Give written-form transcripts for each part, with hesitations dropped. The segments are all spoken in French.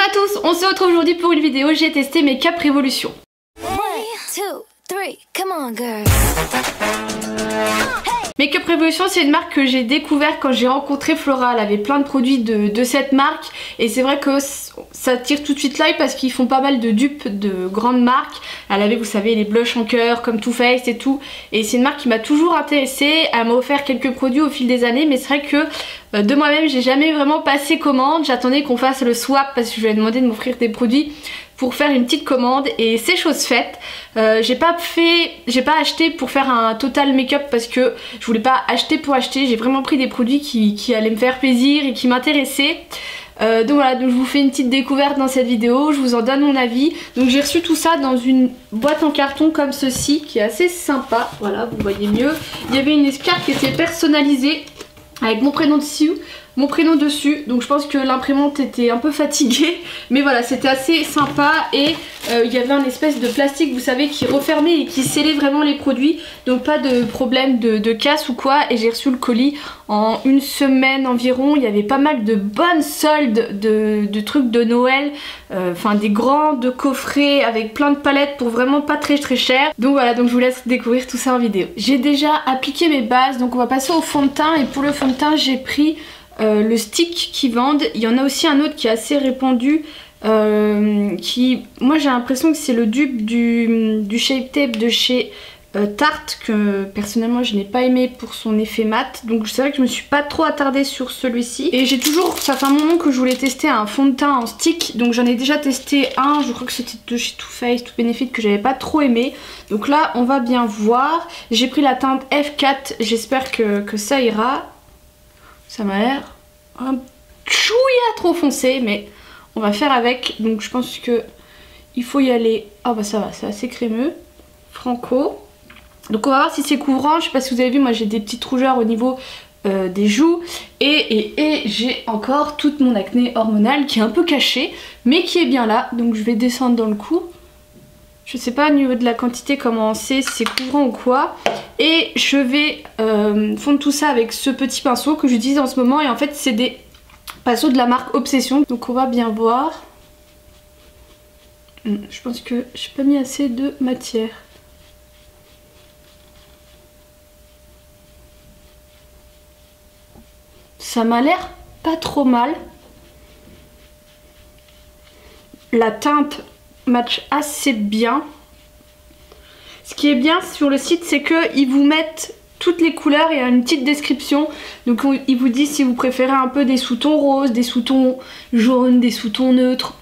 à tous, on se retrouve aujourd'hui pour une vidéo. J'ai testé Make-up Revolution. 1, 2, 3, come on girls. Make-up Revolution, c'est une marque que j'ai découvert quand j'ai rencontré Flora. Elle avait plein de produits de cette marque et c'est vrai que ça tire tout de suite l'œil parce qu'ils font pas mal de dupes de grandes marques. Elle avait, vous savez, les blushs en cœur comme Too Faced et tout, et c'est une marque qui m'a toujours intéressée. Elle m'a offert quelques produits au fil des années, mais c'est vrai que de moi-même j'ai jamais vraiment passé commande. J'attendais qu'on fasse le swap parce que je lui ai demandé de m'offrir des produits pour faire une petite commande et c'est chose faite. J'ai pas acheté pour faire un total make-up parce que je voulais pas acheter pour acheter. J'ai vraiment pris des produits qui allaient me faire plaisir et qui m'intéressaient. Donc voilà, donc je vous fais une petite découverte dans cette vidéo, je vous en donne mon avis. Donc j'ai reçu tout ça dans une boîte en carton comme ceci qui est assez sympa. Voilà, vous voyez mieux. Il y avait une escarpe qui était personnalisée avec mon prénom dessus. Donc je pense que l'imprimante était un peu fatiguée, mais voilà, c'était assez sympa. Et il y avait un espèce de plastique, vous savez, qui refermait et qui scellait vraiment les produits, donc pas de problème de casse ou quoi. Et j'ai reçu le colis en une semaine environ. Il y avait pas mal de bonnes soldes de trucs de Noël, enfin des grands coffrets avec plein de palettes pour vraiment pas très cher. Donc voilà, donc je vous laisse découvrir tout ça en vidéo. J'ai déjà appliqué mes bases, donc on va passer au fond de teint. Et pour le fond de teint, j'ai pris le stick qu'ils vendent. Il y en a aussi un autre qui est assez répandu, moi j'ai l'impression que c'est le dupe du Shape Tape de chez Tarte, que personnellement je n'ai pas aimé pour son effet mat. Donc c'est vrai que je me suis pas trop attardée sur celui-ci. Et j'ai toujours, ça fait un moment que je voulais tester un fond de teint en stick. Donc j'en ai déjà testé un, je crois que c'était de chez Too Faced, Too Benefit, que j'avais pas trop aimé. Donc là on va bien voir. J'ai pris la teinte F4, j'espère que ça ira. Ça m'a l'air un chouïa trop foncé, mais on va faire avec. Donc je pense que il faut y aller. Ah bah ça va, c'est assez crémeux. Franco. Donc on va voir si c'est couvrant. Je sais pas si vous avez vu, moi j'ai des petites rougeurs au niveau des joues. Et j'ai encore toute mon acné hormonal qui est un peu cachée, mais qui est bien là. Donc je vais descendre dans le cou. Je sais pas au niveau de la quantité comment c'est, si c'est couvrant ou quoi. Et je vais fondre tout ça avec ce petit pinceau que j'utilise en ce moment. Et en fait c'est des pinceaux de la marque Obsession. Donc on va bien voir. Je pense que j'ai pas mis assez de matière. Ça m'a l'air pas trop mal. La teinte match assez bien. Ce qui est bien sur le site, c'est qu'ils vous mettent toutes les couleurs et il y a une petite description. Donc ils vous disent si vous préférez un peu des sous-tons roses, des sous-tons jaunes, des sous-tons neutres.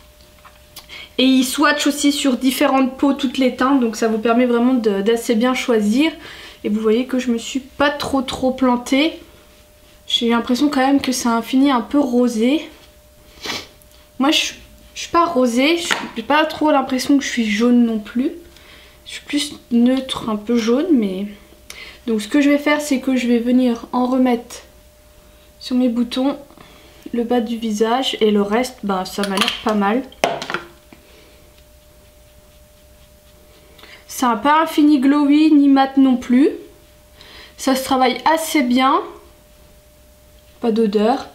Et ils swatchent aussi sur différentes peaux toutes les teintes, donc ça vous permet vraiment d'assez bien choisir. Et vous voyez que je me suis pas trop plantée. J'ai l'impression quand même que c'est un fini un peu rosé. Moi je suis pas rosée, j'ai pas trop l'impression que je suis jaune non plus. Je suis plus neutre, un peu jaune, mais... Donc ce que je vais faire, c'est que je vais venir en remettre sur mes boutons, le bas du visage, et le reste, bah ça m'a l'air pas mal. C'est pas un fini glowy ni mat non plus. Ça se travaille assez bien. Pas d'odeur.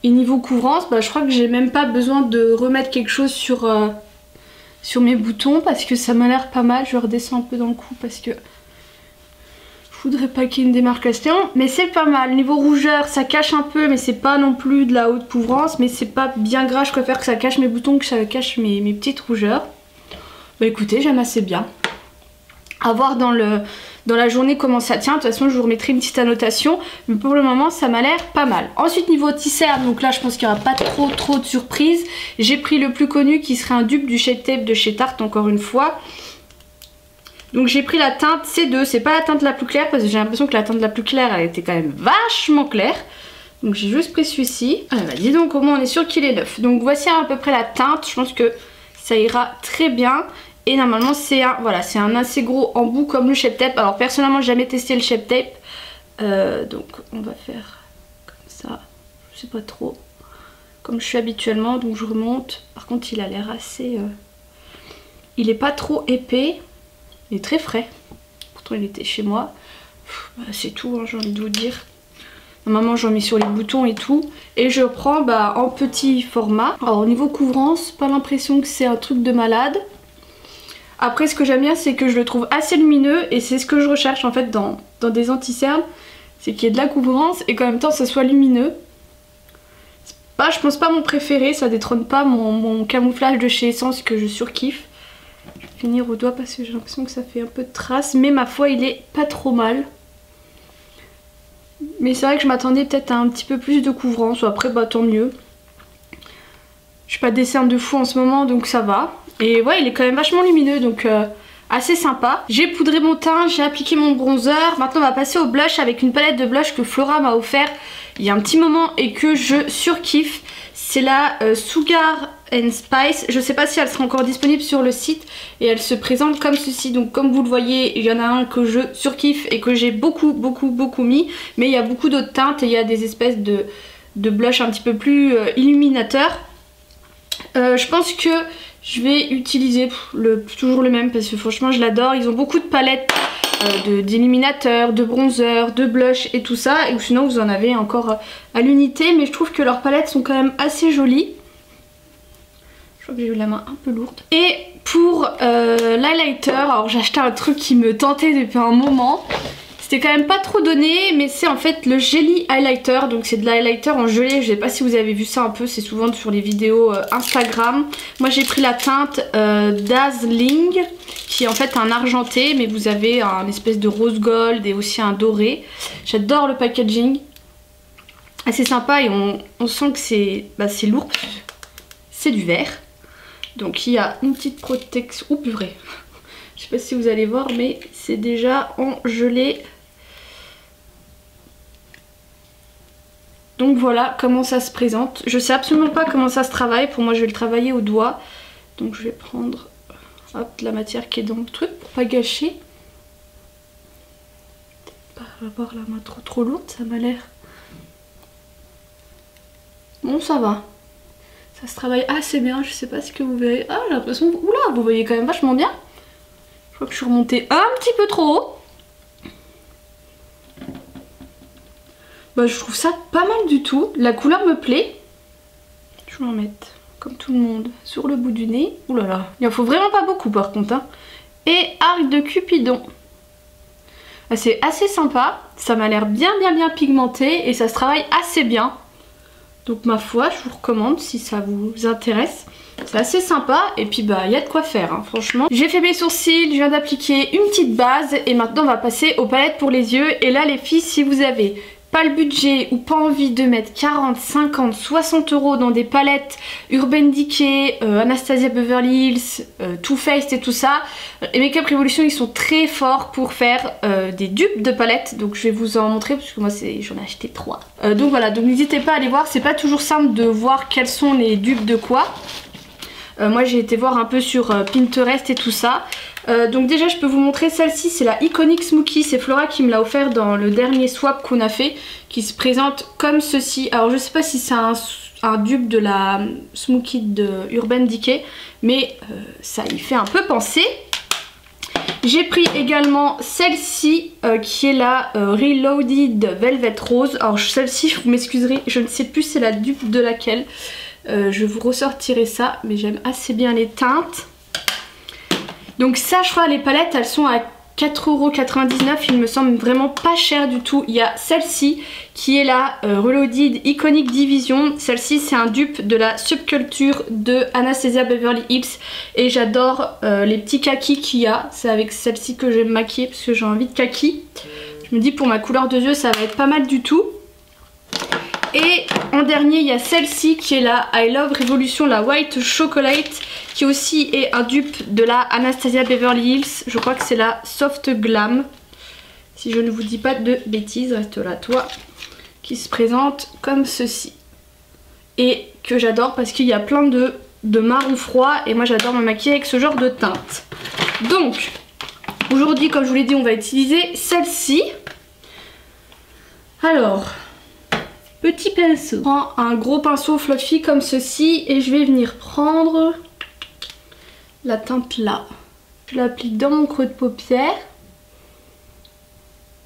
Et niveau couvrance, bah, je crois que j'ai même pas besoin de remettre quelque chose sur mes boutons parce que ça m'a l'air pas mal. Je redescends un peu dans le cou parce que je voudrais pas qu'il y ait une démarcation. Mais c'est pas mal. Niveau rougeur, ça cache un peu, mais c'est pas non plus de la haute couvrance. Mais c'est pas bien gras. Je préfère que ça cache mes boutons que ça cache mes petites rougeurs. Bah écoutez, j'aime assez bien. À voir dans la journée comment ça tient. De toute façon je vous remettrai une petite annotation, mais pour le moment ça m'a l'air pas mal. Ensuite niveau tisseur, donc là je pense qu'il n'y aura pas trop de surprises. J'ai pris le plus connu qui serait un dupe du Shape Tape de chez Tarte, encore une fois. Donc j'ai pris la teinte C2, c'est pas la teinte la plus claire parce que j'ai l'impression que la teinte la plus claire elle était quand même vachement claire. Donc j'ai juste pris celui-ci. Ah bah dis donc, au moins on est sûr qu'il est neuf. Donc voici à peu près la teinte, je pense que ça ira très bien. Et normalement c'est un assez gros embout comme le Shape Tape. Alors personnellement j'ai jamais testé le Shape Tape, donc on va faire comme ça, je sais pas trop, comme je suis habituellement. Donc je remonte. Par contre il a l'air assez, il est pas trop épais, il est très frais. Pourtant il était chez moi. C'est tout, hein, j'ai envie de vous dire. Maman, j'en mets sur les boutons et tout. Et je prends en petit format. Alors au niveau couvrance, pas l'impression que c'est un truc de malade. Après, ce que j'aime bien, c'est que je le trouve assez lumineux. Et c'est ce que je recherche en fait dans des anti-cernes. C'est qu'il y ait de la couvrance et qu'en même temps ça soit lumineux. C'est pas, je pense pas mon préféré, ça détrône pas mon camouflage de chez Essence que je surkiffe. Je vais finir au doigt parce que j'ai l'impression que ça fait un peu de traces. Mais ma foi, il est pas trop mal. Mais c'est vrai que je m'attendais peut-être à un petit peu plus de couvrance. Après, tant mieux. Je suis pas des cernes de fou en ce moment, donc ça va. Et ouais, il est quand même vachement lumineux, donc assez sympa. J'ai poudré mon teint, j'ai appliqué mon bronzer. Maintenant, on va passer au blush avec une palette de blush que Flora m'a offert il y a un petit moment et que je surkiffe. C'est la Sugar and Spice. Je sais pas si elle sera encore disponible sur le site. Et elle se présente comme ceci. Donc comme vous le voyez, il y en a un que je surkiffe et que j'ai beaucoup mis. Mais il y a beaucoup d'autres teintes et il y a des espèces de blush un petit peu plus illuminateurs. Je pense que je vais utiliser toujours le même parce que franchement je l'adore. Ils ont beaucoup de palettes d'illuminateurs, de bronzer, de blush et tout ça. Et sinon vous en avez encore à l'unité. Mais je trouve que leurs palettes sont quand même assez jolies. Je crois que j'ai eu la main un peu lourde. Et pour l'highlighter, alors j'ai acheté un truc qui me tentait depuis un moment. C'était quand même pas trop donné, mais c'est en fait le Jelly Highlighter. Donc c'est de l'highlighter en gelée. Je sais pas si vous avez vu ça un peu, c'est souvent sur les vidéos Instagram. Moi j'ai pris la teinte Dazzling, qui est en fait un argenté, mais vous avez un espèce de rose gold et aussi un doré. J'adore le packaging. Assez sympa et on sent que c'est lourd. C'est du verre. Donc il y a une petite protection. Oh purée. Je sais pas si vous allez voir, mais c'est déjà en gelée. Donc voilà comment ça se présente. Je sais absolument pas comment ça se travaille. Pour moi, je vais le travailler au doigt. Donc je vais prendre la matière qui est dans le truc pour pas gâcher. Pas avoir la main trop lourde, ça m'a l'air. Bon, ça va. Ça se travaille assez bien. Je sais pas ce que vous verrez. Ah, j'ai l'impression. Oula, vous voyez quand même vachement bien. Je crois que je suis remontée un petit peu trop haut. Je trouve ça pas mal du tout. La couleur me plaît. Je vais en mettre, comme tout le monde, sur le bout du nez. Ouh là là, il en faut vraiment pas beaucoup par contre. Hein. Et arc de Cupidon. C'est assez sympa. Ça m'a l'air bien pigmenté et ça se travaille assez bien. Donc ma foi, je vous recommande si ça vous intéresse. C'est assez sympa et puis il y a de quoi faire hein, franchement. J'ai fait mes sourcils, je viens d'appliquer une petite base et maintenant on va passer aux palettes pour les yeux. Et là les filles, si vous avez pas le budget ou pas envie de mettre 40, 50, 60 € dans des palettes Urban Decay, Anastasia Beverly Hills, Too Faced et tout ça, les Makeup Revolution ils sont très forts pour faire des dupes de palettes. Donc je vais vous en montrer parce que moi j'en ai acheté 3. Donc voilà, donc n'hésitez pas à aller voir, c'est pas toujours simple de voir quels sont les dupes de quoi. Moi j'ai été voir un peu sur Pinterest et tout ça. Donc déjà je peux vous montrer celle-ci, c'est la Iconic Smokey, c'est Flora qui me l'a offert dans le dernier swap qu'on a fait, qui se présente comme ceci. Alors je sais pas si c'est un dupe de la Smokey de Urban Decay, mais ça y fait un peu penser. J'ai pris également celle-ci qui est la Reloaded Velvet Rose. Alors celle-ci, vous m'excuserez, je ne sais plus c'est la dupe de laquelle. Je vous ressortirai ça, mais j'aime assez bien les teintes. Donc ça, je crois les palettes elles sont à 4,99 €, il me semble vraiment pas cher du tout. Il y a celle-ci qui est la Reloaded Iconic Division. Celle-ci c'est un dupe de la Subculture de Anastasia Beverly Hills. Et j'adore les petits kakis qu'il y a. C'est avec celle-ci que je vais me maquiller parce que j'ai envie de kaki. Je me dis pour ma couleur de yeux ça va être pas mal du tout. Et en dernier il y a celle-ci qui est la I Love Revolution, la White Chocolate, qui aussi est un dupe de la Anastasia Beverly Hills. Je crois que c'est la Soft Glam, si je ne vous dis pas de bêtises. Reste là toi. Qui se présente comme ceci. Et que j'adore parce qu'il y a plein de marron froid. Et moi j'adore me maquiller avec ce genre de teinte. Donc aujourd'hui comme je vous l'ai dit on va utiliser celle-ci. Alors... petit pinceau. Je prends un gros pinceau fluffy comme ceci et je vais venir prendre la teinte là. Je l'applique dans mon creux de paupière.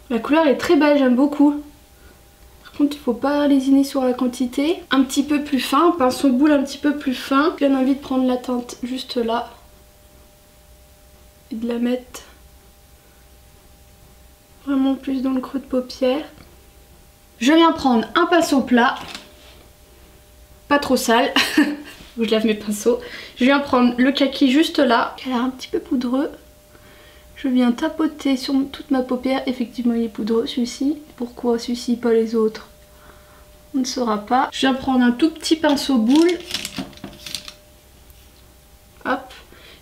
La couleur est très belle, j'aime beaucoup. Par contre il faut pas lésiner sur la quantité. Un petit peu plus fin, pinceau boule un petit peu plus fin. J'ai bien envie de prendre la teinte juste là et de la mettre vraiment plus dans le creux de paupière. Je viens prendre un pinceau plat, pas trop sale, où je lave mes pinceaux. Je viens prendre le kaki juste là, qui a l'air un petit peu poudreux. Je viens tapoter sur toute ma paupière. Effectivement il est poudreux celui-ci. Pourquoi celui-ci pas les autres? On ne saura pas. Je viens prendre un tout petit pinceau boule. Hop.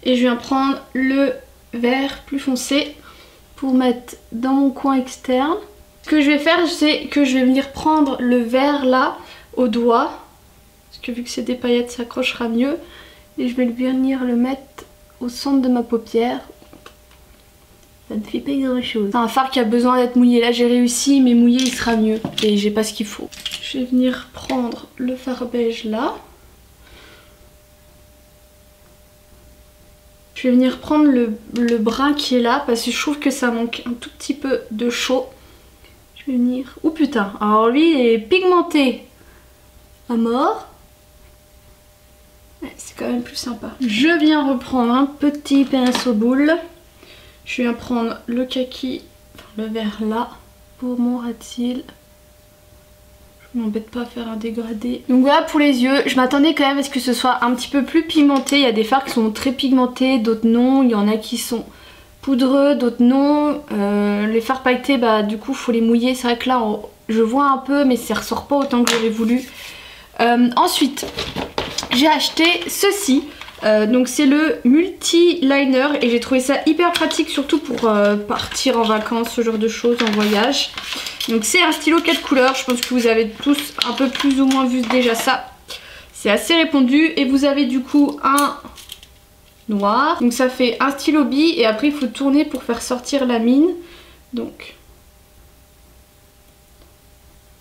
Et je viens prendre le vert plus foncé pour mettre dans mon coin externe. Ce que je vais faire, c'est que je vais venir prendre le vert là au doigt. Parce que vu que c'est des paillettes, ça accrochera mieux. Et je vais venir le mettre au centre de ma paupière. Ça ne fait pas grand chose. C'est un fard qui a besoin d'être mouillé. Là j'ai réussi, mais mouillé il sera mieux. Et j'ai pas ce qu'il faut. Je vais venir prendre le fard beige là. Je vais venir prendre le brun qui est là parce que je trouve que ça manque un tout petit peu de chaud. Je vais venir... Oh putain, alors lui il est pigmenté à mort. Ouais, c'est quand même plus sympa. Je viens reprendre un petit pinceau boule. Je viens prendre le kaki, enfin le vert là, pour mon ras de cils. Je m'embête pas à faire un dégradé. Donc voilà pour les yeux. Je m'attendais quand même à ce que ce soit un petit peu plus pigmenté. Il y a des fards qui sont très pigmentés, d'autres non. Il y en a qui sont poudreux, d'autres non. Les fards pailletés, bah du coup faut les mouiller. C'est vrai que là je vois un peu, mais ça ressort pas autant que j'aurais voulu. Ensuite, j'ai acheté ceci. Donc c'est le multi-liner et j'ai trouvé ça hyper pratique, surtout pour partir en vacances, ce genre de choses, en voyage. Donc c'est un stylo 4 couleurs, je pense que vous avez tous un peu plus ou moins vu déjà ça. C'est assez répandu et vous avez du coup un noir. Donc ça fait un stylo bille et après il faut tourner pour faire sortir la mine. Donc...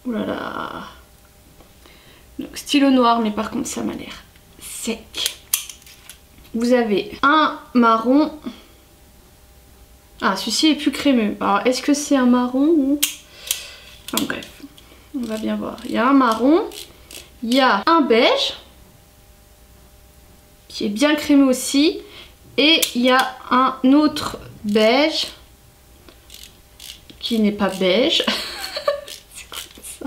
Oulala. Donc stylo noir mais par contre ça m'a l'air sec. Vous avez un marron. Ah, celui-ci est plus crémeux. Alors, est-ce que c'est un marron ou... Enfin bref, on va bien voir. Il y a un marron, il y a un beige, qui est bien crémeux aussi. Et il y a un autre beige, qui n'est pas beige. C'est quoi ça?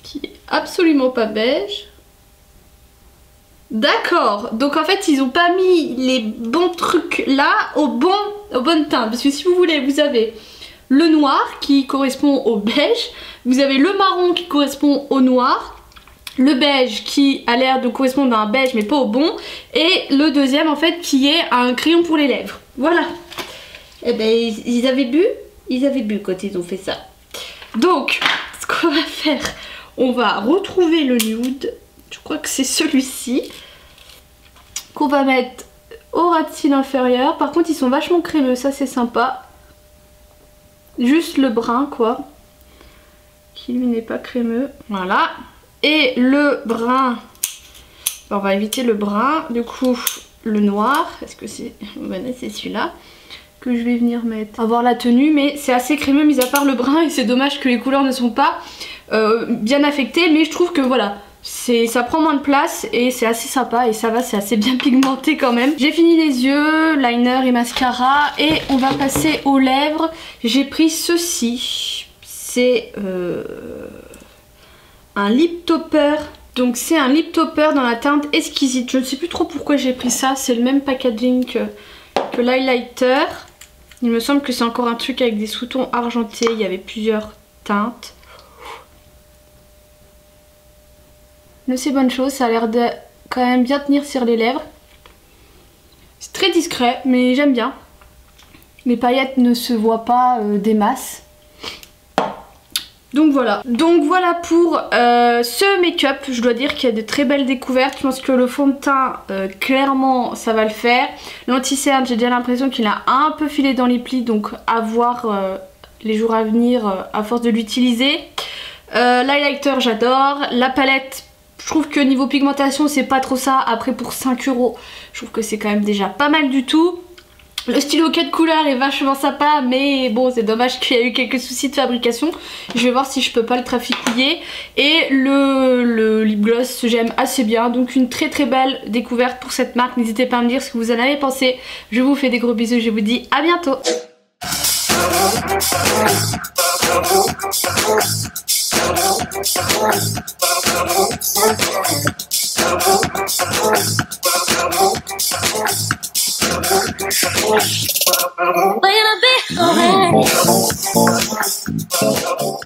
Qui est absolument pas beige. D'accord, donc en fait ils ont pas mis les bons trucs là aux bonnes teintes. Parce que si vous voulez, vous avez le noir qui correspond au beige, vous avez le marron qui correspond au noir, le beige qui a l'air de correspondre à un beige mais pas au bon, et le deuxième en fait qui est un crayon pour les lèvres. Voilà. Et ben ils avaient bu quand ils ont fait ça. Donc ce qu'on va faire, on va retrouver le nude. Je crois que c'est celui-ci qu'on va mettre au ras de cils inférieur. Par contre ils sont vachement crémeux, ça c'est sympa. Juste le brun quoi, qui lui n'est pas crémeux. Voilà. Et le brun, on va éviter le brun. Du coup le noir, est-ce que c'est... Voilà, c'est celui-là que je vais venir mettre. Avoir la tenue, mais c'est assez crémeux mis à part le brun et c'est dommage que les couleurs ne sont pas bien affectées. Mais je trouve que voilà, ça prend moins de place et c'est assez sympa et ça va, c'est assez bien pigmenté quand même. J'ai fini les yeux, liner et mascara et on va passer aux lèvres. J'ai pris ceci, c'est un lip topper. Donc c'est un lip topper dans la teinte exquisite. Je ne sais plus trop pourquoi j'ai pris ça, c'est le même packaging que l'highlighter. Il me semble que c'est encore un truc avec des sous-tons argentés, il y avait plusieurs teintes. Mais c'est bonne chose, ça a l'air de quand même bien tenir sur les lèvres. C'est très discret, mais j'aime bien. Les paillettes ne se voient pas des masses. Donc voilà. Donc voilà pour ce make-up. Je dois dire qu'il y a de très belles découvertes. Je pense que le fond de teint, clairement, ça va le faire. L'anti-cerne, j'ai déjà l'impression qu'il a un peu filé dans les plis. Donc à voir les jours à venir à force de l'utiliser. L'highlighter, j'adore. La palette, je trouve que niveau pigmentation c'est pas trop ça. Après pour 5 €, je trouve que c'est quand même déjà pas mal du tout. Le stylo 4 couleurs est vachement sympa, mais bon, c'est dommage qu'il y a eu quelques soucis de fabrication. Je vais voir si je peux pas le trafouiller. Et le lip gloss, j'aime assez bien. Donc une très très belle découverte pour cette marque. N'hésitez pas à me dire ce que vous en avez pensé. Je vous fais des gros bisous, je vous dis à bientôt. Wait a bit.